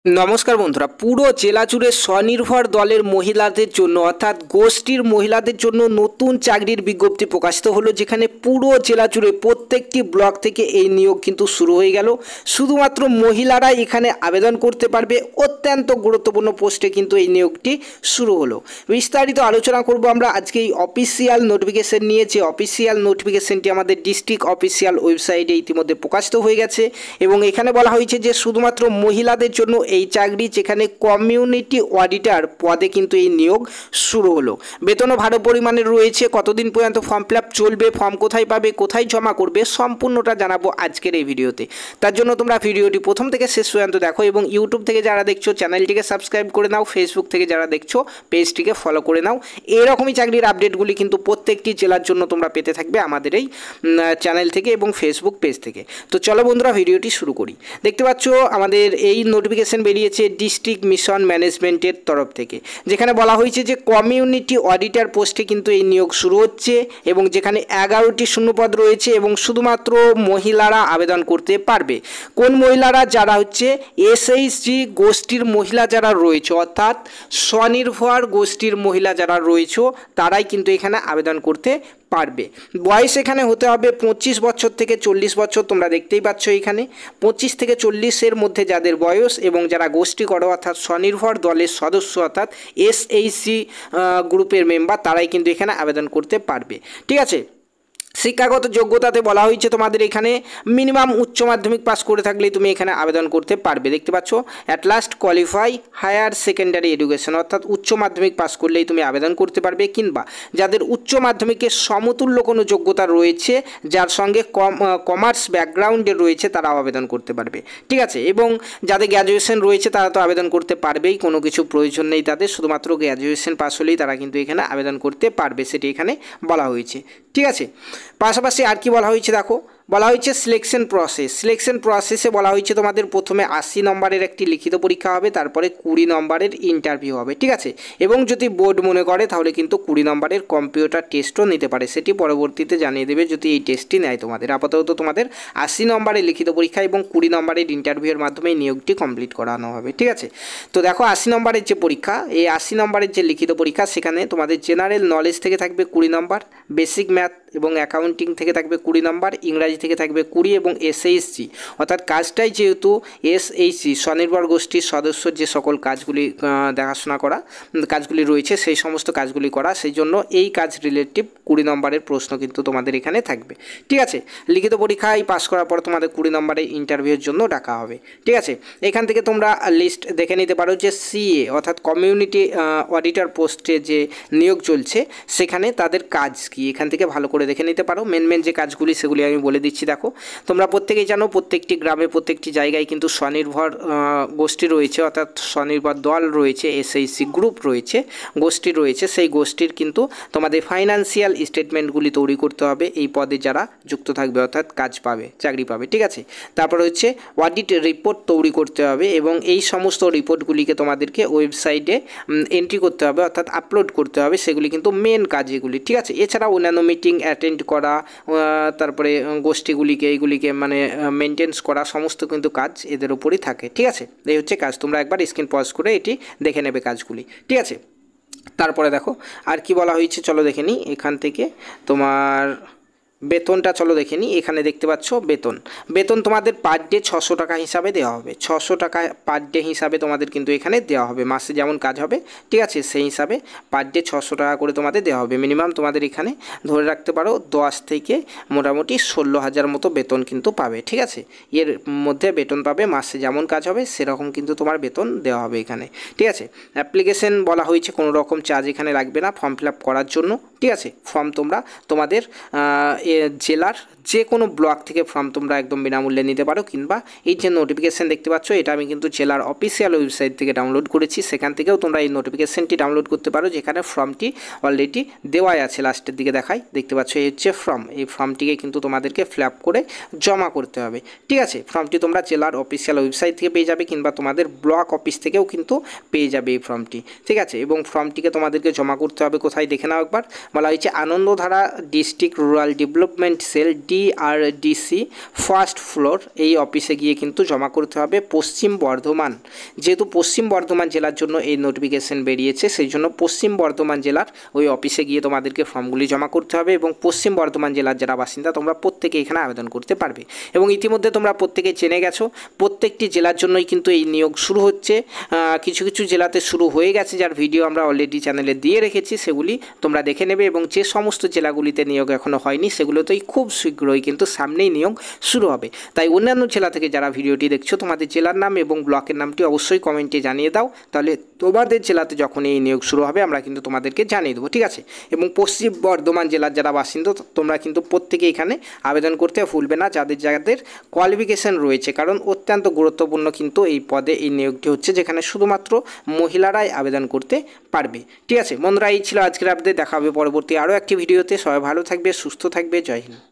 নমস্কার বন্ধুরা, পুরো জেলা জুড়ে স্বনির্ভর দলের মহিলাদের জন্য অর্থাৎ গোষ্ঠীর মহিলাদের জন্য নতুন চাকরির বিজ্ঞপ্তি প্রকাশিত হলো, যেখানে পুরো জেলা জুড়ে প্রত্যেকটি ব্লক থেকে এই নিয়োগ কিন্তু শুরু হয়ে গেল। শুধুমাত্র মহিলারাই এখানে আবেদন করতে পারবে। অত্যন্ত গুরুত্বপূর্ণ পোস্টে কিন্তু এই নিয়োগটি শুরু হলো। বিস্তারিত আলোচনা করব আমরা আজকে এই অফিসিয়াল নোটিফিকেশন নিয়ে। যে অফিসিয়াল নোটিফিকেশনটি আমাদের ডিস্ট্রিক্ট অফিসিয়াল ওয়েবসাইটে ইতিমধ্যে প্রকাশিত হয়ে গেছে এবং এখানে বলা হয়েছে যে শুধুমাত্র মহিলাদের জন্য এই চাকরি, যেখানে কমিউনিটি অডিটর পদে কিন্তু এই নিয়োগ শুরু হলো। বেতনও ভালো পরিমাণে রয়েছে। কতদিন পর্যন্ত ফর্ম ফিল আপ চলবে, ফর্ম কোথায় পাবে, কোথায় জমা করবে, সম্পূর্ণটা জানাবো আজকের এই ভিডিওতে। তার জন্য তোমরা ভিডিওটি প্রথম থেকে শেষ পর্যন্ত দেখো এবং ইউটিউব থেকে যারা দেখছো চ্যানেলটিকে সাবস্ক্রাইব করে নাও, ফেসবুক থেকে যারা দেখছো পেজটিকে ফলো করে নাও। এরকমই চাকরির আপডেটগুলি কিন্তু প্রত্যেকটি জেলার জন্য তোমরা পেতে থাকবে আমাদের এই চ্যানেল থেকে এবং ফেসবুক পেজ থেকে। তো চলো বন্ধুরা, ভিডিওটি শুরু করি। দেখতে পাচ্ছ আমাদের এই নোটিফিকেশন বেরিয়েছে ডিস্ট্রিক্ট মিশন ম্যানেজমেন্টের তরফ থেকে, যেখানে বলা হয়েছে যে কমিউনিটি অডিটর পোস্টে কিন্তু এই নিয়োগ শুরু হচ্ছে এবং যেখানে 11টি শূন্যপদ রয়েছে এবং শুধুমাত্র মহিলারা আবেদন করতে পারবে। কোন মহিলারা? যারা হচ্ছে এসএইচজি গোষ্ঠীর মহিলা যারা রয়েছে, অর্থাৎ স্বনির্ভর গোষ্ঠীর মহিলা যারা রয়েছে তারাই কিন্তু এখানে আবেদন করতে পারবে। বয়স এখানে হতে হবে 25 বছর থেকে 40 বছর। তোমরা দেখতেই পাচ্ছ এখানে 25 থেকে 40-এর মধ্যে যাদের বয়স এবং যারা গোষ্ঠী করো অর্থাৎ স্বনির্ভর দলের সদস্য অর্থাৎ এসএইচজি গ্রুপের মেম্বার, তারাই কিন্তু এখানে আবেদন করতে পারবে। ঠিক আছে। শিক্ষাগত যোগ্যতাতে বলা হয়েছে তোমাদের এখানে মিনিমাম উচ্চ মাধ্যমিক পাস করে থাকলেই তুমি এখানে আবেদন করতে পারবে। দেখতে পাচ্ছ at last qualify higher secondary education, অর্থাৎ উচ্চ মাধ্যমিক পাস করলেই তুমি আবেদন করতে পারবে, কিংবা যাদের উচ্চ মাধ্যমিকের সমতুল্য কোনো যোগ্যতা রয়েছে যার সঙ্গে কমার্স ব্যাকগ্রাউন্ডে রয়েছে তারাও আবেদন করতে পারবে। ঠিক আছে। এবং যাদের গ্র্যাজুয়েশন রয়েছে তারা তো আবেদন করতে পারবেই, কোনো কিছু প্রয়োজন নেই তাদের, শুধুমাত্র গ্র্যাজুয়েশন পাস হলেই তারা কিন্তু এখানে আবেদন করতে পারবে, সেটি এখানে বলা হয়েছে। ঠিক আছে। পাশাপাশি আর কি বলা হয়েছে দেখো, বলা হয়েছে সিলেকশন প্রসেস। সিলেকশন প্রসেসে বলা হয়েছে তোমাদের প্রথমে 80 নম্বরের একটি লিখিত পরীক্ষা হবে, তারপরে 20 নম্বরের ইন্টারভিউ হবে। ঠিক আছে। এবং যদি বোর্ড মনে করে তাহলে কিন্তু 20 নম্বরের কম্পিউটার টেস্টও নিতে পারে, সেটি পরবর্তীতে জানিয়ে দেবে যদি এই টেস্টটি নেয় তোমাদের। আপাতত তোমাদের 80 নম্বরের লিখিত পরীক্ষা এবং 20 নম্বরের ইন্টারভিউয়ের মাধ্যমে নিয়োগটি কমপ্লিট করানো হবে। ঠিক আছে। তো দেখো 80 নম্বরের যে পরীক্ষা, এই 80 নম্বরের যে লিখিত পরীক্ষা, সেখানে তোমাদের জেনারেল নলেজ থেকে থাকবে 20 নম্বর, বেসিক ম্যাথ এবং অ্যাকাউন্টিং থেকে থাকবে 20 নম্বর, ইংরাজি থেকে থাকবে 20 এবং এসএইচজি অর্থাৎ কাজটাই যেহেতু এসএইচজি স্বনির্ভর গোষ্ঠীর সদস্যর যে সকল কাজগুলি দেখাশোনা করা কাজগুলি রয়েছে সেই সমস্ত কাজগুলি করা, সেই জন্য এই কাজ রিলেটিভ 20 নম্বরের প্রশ্ন কিন্তু তোমাদের এখানে থাকবে। ঠিক আছে। লিখিত পরীক্ষায় পাস করার পর তোমাদের 20 নম্বরের ইন্টারভিউর জন্য ডাকা হবে। ঠিক আছে। এখান থেকে তোমরা লিস্ট দেখে নিতে পারো যে সিএ অর্থাৎ কমিউনিটি অডিটর পোস্টে যে নিয়োগ চলছে সেখানে তাদের কাজ কি, এখান থেকে ভালো করে দেখে নিতে পারো। মেন যে কাজগুলি সেগুলি আমি বলে দিচ্ছি। দেখো তোমরা প্রত্যেকেই জানো প্রত্যেকটি গ্রামে প্রত্যেকটি জায়গায় কিন্তু স্বনির্ভর গোষ্ঠী রয়েছে, অর্থাৎ স্বনির্ভর দল রয়েছে, এসএইচজি গ্রুপ রয়েছে, গোষ্ঠী রয়েছে। সেই গোষ্ঠীর কিন্তু তোমাদের ফাইন্যান্সিয়াল স্টেটমেন্টগুলি তৈরি করতে হবে এই পদে যারা যুক্ত থাকবে, অর্থাৎ কাজ পাবে, চাকরি পাবে। ঠিক আছে। তারপর হচ্ছে অডিট রিপোর্ট তৈরি করতে হবে এবং এই সমস্ত রিপোর্টগুলিকে তোমাদেরকে ওয়েবসাইটে এন্ট্রি করতে হবে, অর্থাৎ আপলোড করতে হবে। সেগুলি কিন্তু মেন কাজ এগুলি। ঠিক আছে। এছাড়া অন্যান্য মিটিং অ্যাটেন্ড করা, তারপরে গোষ্ঠীগুলিকে এইগুলিকে মানে মেনটেন্স করা, সমস্ত কিন্তু কাজ এদের উপরই থাকে। ঠিক আছে। এই হচ্ছে কাজ। তোমরা একবার স্ক্রিন পজ করে এটি দেখে নেবে কাজগুলি। ঠিক আছে। তারপরে দেখো আর কি বলা হয়েছে, চলো দেখে নিই। এখান থেকে তোমার বেতনটা চলো দেখে নিই। এখানে দেখতে পাচ্ছ বেতন তোমাদের পার ডে 600 টাকা হিসাবে দেওয়া হবে। 600 টাকা পার ডে হিসাবে তোমাদের কিন্তু এখানে দেওয়া হবে। মাসে যেমন কাজ হবে, ঠিক আছে, সেই হিসাবে পার ডে 600 টাকা করে তোমাদের দেওয়া হবে। মিনিমাম তোমাদের এখানে ধরে রাখতে পারো 10 থেকে মোটামুটি 16,000 মতো বেতন কিন্তু পাবে। ঠিক আছে। এর মধ্যে বেতন পাবে, মাসে যেমন কাজ হবে সেরকম কিন্তু তোমার বেতন দেওয়া হবে এখানে। ঠিক আছে। অ্যাপ্লিকেশন বলা হয়েছে কোনো রকম চার্জ এখানে লাগবে না ফর্ম ফিল আপ করার জন্য। ঠিক আছে। ফর্ম তোমরা তোমাদের জেলার যে কোনো ব্লক থেকে ফর্ম তোমরা একদম বিনামূল্যে নিতে পারো, কিংবা এই যে নোটিফিকেশান দেখতে পাচ্ছ এটা আমি কিন্তু জেলার অফিসিয়াল ওয়েবসাইট থেকে ডাউনলোড করেছি, সেখান থেকেও তোমরা এই নোটিফিকেশানটি ডাউনলোড করতে পারো, যেখানে ফর্মটি অলরেডি দেওয়াই আছে। লাস্টের দিকে দেখাই, দেখতে পাচ্ছ এই হচ্ছে ফর্ম। এই ফর্মটিকে কিন্তু তোমাদেরকে ফিল আপ করে জমা করতে হবে। ঠিক আছে। ফর্মটি তোমরা জেলার অফিসিয়াল ওয়েবসাইট থেকে পেয়ে যাবে, কিংবা তোমাদের ব্লক অফিস থেকেও কিন্তু পেয়ে যাবে এই ফর্মটি। ঠিক আছে। এবং ফর্মটিকে তোমাদেরকে জমা করতে হবে কোথায় দেখে নাও একবার। বলা হয়েছে Anandadhara district rural development sell DRDC first floor এই অফিসে গিয়ে কিন্তু জমা করতে হবে। পশ্চিম বর্ধমান, যেহেতু পশ্চিম বর্ধমান জেলার জন্য এই নোটিফিকেশন বেরিয়েছে, সেই জন্য পশ্চিম বর্ধমান জেলার ওই অফিসে গিয়ে তোমাদেরকে ফর্মগুলি জমা করতে হবে এবং পশ্চিম বর্ধমান জেলার যারা বাসিন্দা তোমরা প্রত্যেকে এখানে আবেদন করতে পারবে। এবং ইতিমধ্যে তোমরা প্রত্যেকে জেনে গেছো প্রত্যেকটি জেলার জন্যই কিন্তু এই নিয়োগ শুরু হচ্ছে। কিছু কিছু জেলাতে শুরু হয়ে গেছে, যার ভিডিও আমরা অলরেডি চ্যানেলে দিয়ে রেখেছি, সেগুলি তোমরা দেখে নেবে। এবং যে সমস্ত জেলাগুলিতে নিয়োগ এখনও হয়নি সেগুলোতেই খুব শীঘ্রই কিন্তু সামনেই নিয়োগ শুরু হবে। তাই অন্যান্য জেলা থেকে যারা ভিডিওটি দেখছো তোমাদের জেলার নাম এবং ব্লকের নামটি অবশ্যই কমেন্টে জানিয়ে দাও, তাহলে তোমাদের জেলাতে যখন এই নিয়োগ শুরু হবে আমরা কিন্তু তোমাদেরকে জানিয়ে দেবো, ঠিক আছে। এবং পশ্চিম বর্ধমান জেলার যারা বাসিন্দা তোমরা কিন্তু প্রত্যেকে এখানে আবেদন করতে ভুলবে না, যাদের যাদের কোয়ালিফিকেশান রয়েছে, কারণ অত্যন্ত গুরুত্বপূর্ণ কিন্তু এই পদে এই নিয়োগটি হচ্ছে, যেখানে শুধুমাত্র মহিলারাই আবেদন করতে পারবে, ঠিক আছে। বন্ধুরা, এই ছিল আজকের আপডেট। দেখা হবে পরবর্তী আরও একটি ভিডিওতে। সবাই ভালো থাকবে, সুস্থ থাকবে। জয় হিন্দ।